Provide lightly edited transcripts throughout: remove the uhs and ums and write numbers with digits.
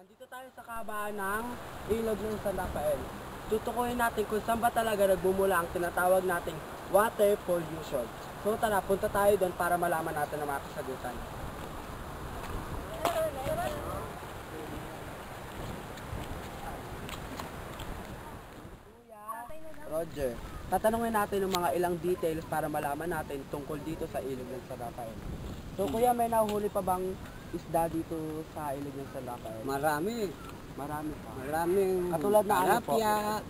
Nandito tayo sa kabaan ng ilog ng San Rafael. Tutukuyin natin kung saan ba talaga nagbumula ang tinatawag nating water pollution. So tara, punta tayo doon para malaman natin ang mga kasagutan. Roger, tatanungin natin ng mga ilang details para malaman natin tungkol dito sa ilog ng San Rafael. So kuya, may nahuli pa bang isda dito sa ilog ng San Rafael? Marami. Marami pa. Maraming Katulad na ano po? tilapia,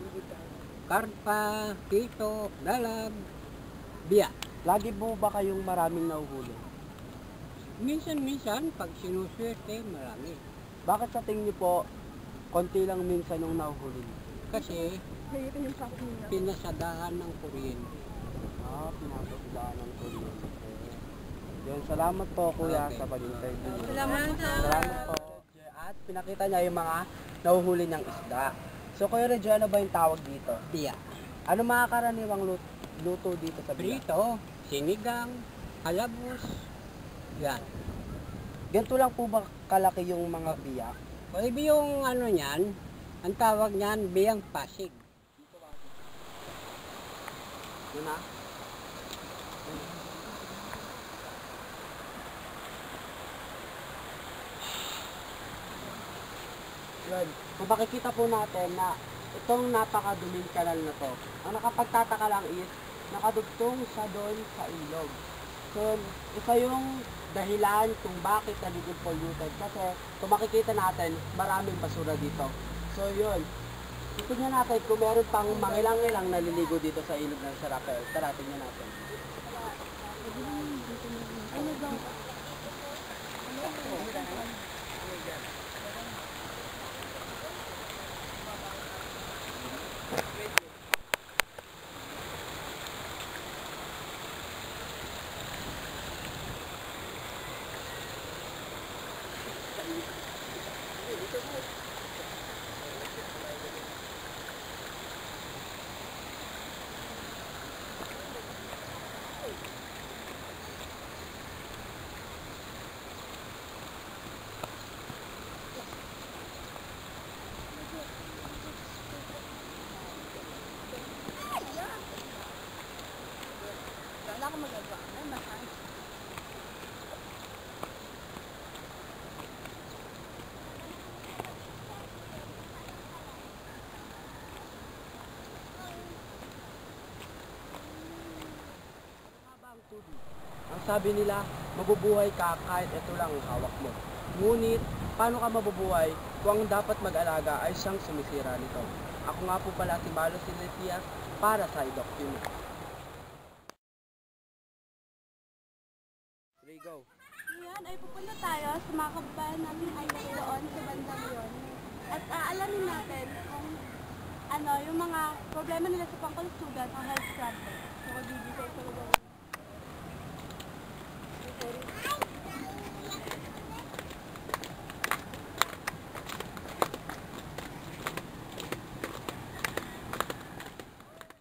karpa, kito, dalag, biya. Lagi po ba kayong maraming nahuhuli? Minsan-minsan, pag sinuswerte, marami. Bakit sa tingin niyo po, konti lang minsan yung nahuhuli niyo? Kasi, pinasadahan ng kuryente. Pinapasilaan ng kuryente. Yun, salamat po kuya Okay. sa pag-interview. Salamat. Salamat po. At pinakita niya yung mga nahuhuli ng isda. So kuya Reggie, ano ba yung tawag dito? Biya. Ano mga karaniwang luto dito sa biya? Prito, sinigang, halabos, yan. Ganito lang po ba kalaki yung mga biya? O yung ano niyan, ang tawag niyan, biyang pasig. Yun na. Yun. Kung makikita po natin na itong napakaduming kanal na to, ang nakapagtataka lang is nakadugtong siya doon sa ilog. So, isa yung dahilan kung bakit nagiging polluted. Kasi kung makikita natin, maraming basura dito. So, yun. Tingnan natin kung meron pang mangilang-ilang naliligo dito sa ilog ng San Rafael. Tara, tingnan natin. Wala akong magagawa. Ay, mahal. Ang tubig. Ang sabi nila, mabubuhay ka kahit ito lang ang hawak mo. Ngunit, paano ka mabubuhay kung ang dapat mag-alaga ay siyang sumisira nito? Ako nga po pala si Malo Silvia para sa iDocument. There you go. Ngayon ay pupunta tayo sa mga kababayan natin ay doon sa bandang yun. At aalamin natin kung ano, yung mga problema nila sa pangkalusugan o health problem. So, magbibigay sa lugar.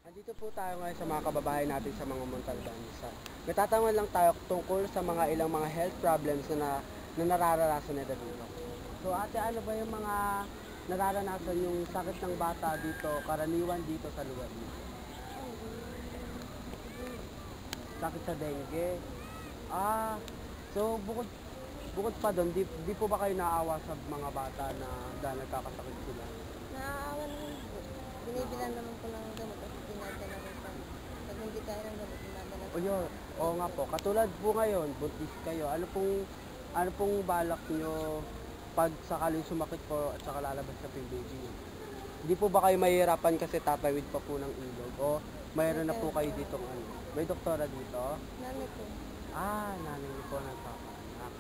Nandito po tayo ngayon sa mga kababayan natin sa mga Montalbanesa. Natatangan lang tayo tungkol sa mga ilang mga health problems na nararanasan nila dito. So ate, ano ba yung mga nararanasan yung sakit ng bata dito, karaniwan dito sa lugar niyo? Sakit sa dengue. So bukod pa doon, di po ba kayo naawa sa mga bata na dahil nagkakasakit sila? Naaawa naman po. Binibilan naman po ng gamot at dinadala ko sa... Pag hindi kaya ng gamot, dinadala ko. O yun, oo nga po. Katulad po ngayon, buntis kayo. Ano pong balak nyo pag sakaling sumakit po at saka lalabas na po yung baby nyo? Hindi po ba kayo mahihirapan kasi tatawid pa po ng ilog? O mayroon na po kayo dito may doktora dito? Nanay ko. Nanay niyo po nagpapaanak.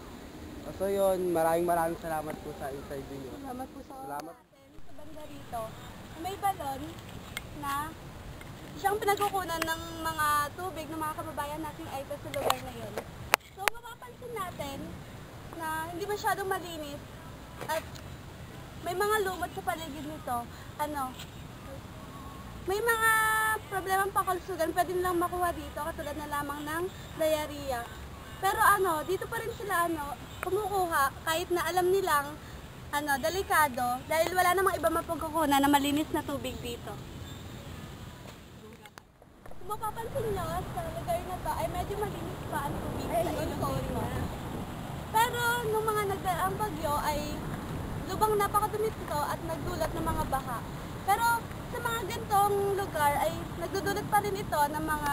So yun, maraming salamat po sa interview nyo. Salamat po sa Salamat. natin sa banda rito. May balon na siyang pinagkukunan ng mga tubig ng mga kababayan natin ay sa lugar na yun. So mapapansin natin na hindi masyadong malinis at may mga lumot sa paligid nito. May mga problemang pangkalusugan pwede nilang makuha dito katulad na lamang ng diarrhea. Pero dito pa rin sila kumukuha kahit na alam nilang delikado dahil wala namang iba mapagkukunan na malinis na tubig dito. Kung mapapansin nyo, sa lugar na to ay medyo malinis pa ang tubig sa ilog. Pero nung mga nagdaang bagyo ay lubang napakadumi ito at nagdulot ng mga baha. Pero sa mga gantong lugar ay nagdudulot pa rin ito ng mga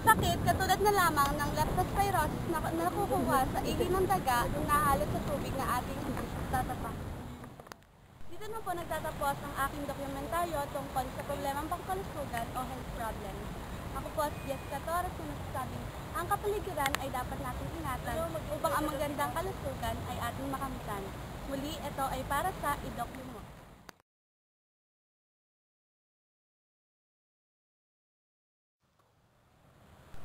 sakit katulad na lamang ng leptospirosis na nakukuha sa ihi ng daga na halot sa tubig na ating tatapak. Dito na po nagtatapos ang aking dokumentaryo tungkol sa problemang pangkalusugan o health problem. Ako po si Jessica Torres na nagsasabing ang kapaligiran ay dapat nating ingatan upang ang magandang kalusugan ay ating makamtan. Muli, ito ay para sa iDocumo.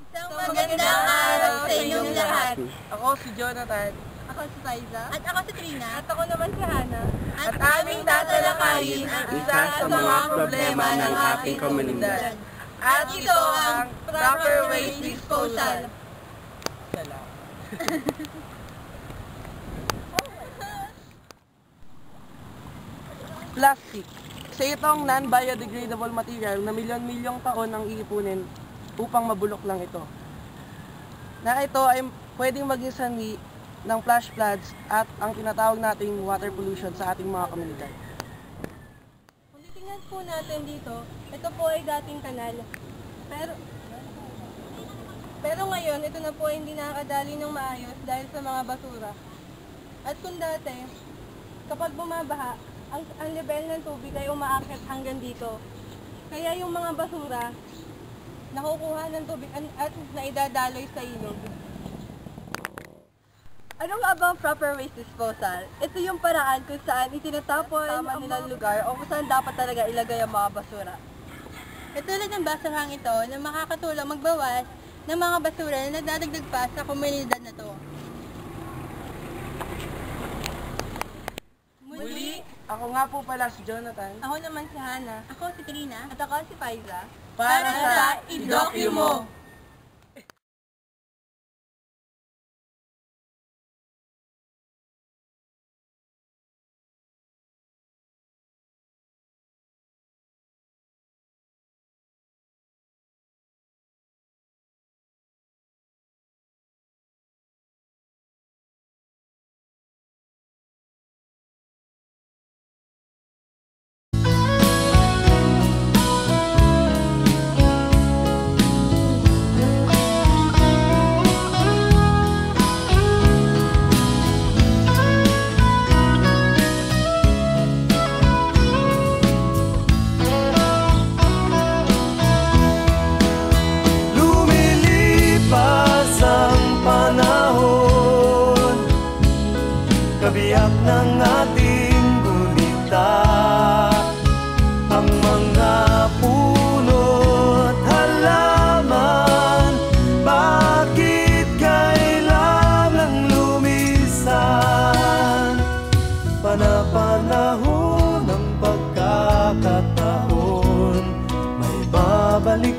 Isang magandang araw sa inyong lahat. Ako si Jonathan. Ako si Faiza. At ako si Trina. At ako naman si Hana. At aming tatalakayin ang isa sa mga problema ng ating komunidad. At ito ang proper waste disposal. Plastic. Sa itong non-biodegradable material na milyon-milyong taon ang iipunin upang mabulok lang ito. Na ito ay pwedeng maging sanhi ng flash floods at ang tinatawag nating water pollution sa ating mga komunidad. Kung titingnan po natin dito, ito po ay dating kanal. Pero ngayon, ito na po ay hindi nakakadali ng maayos dahil sa mga basura. At kung dati, kapag bumabaha, ang level ng tubig ay umaakyat hanggang dito. Kaya yung mga basura, nakukuha ng tubig at naidadaloy sa ilog. Ano nga ba ang proper waste disposal? Ito yung paraan kung saan itinatapon ang nilang lugar o kung saan dapat talaga ilagay ang mga basura. Katulad ng basurang ito na makakatulong magbawas ng mga basura na nagdadagdag pa sa komunidad na to. Muli, ako nga po pala si Jonathan. Ako naman si Hana. Ako si Trina. At ako si Faiza. Para sa iDocumo. Kabiyak ng ating gunita, ang mga puno't halaman, bakit kailangang lumisan? Panapanahon ng pagkakataon, may babalik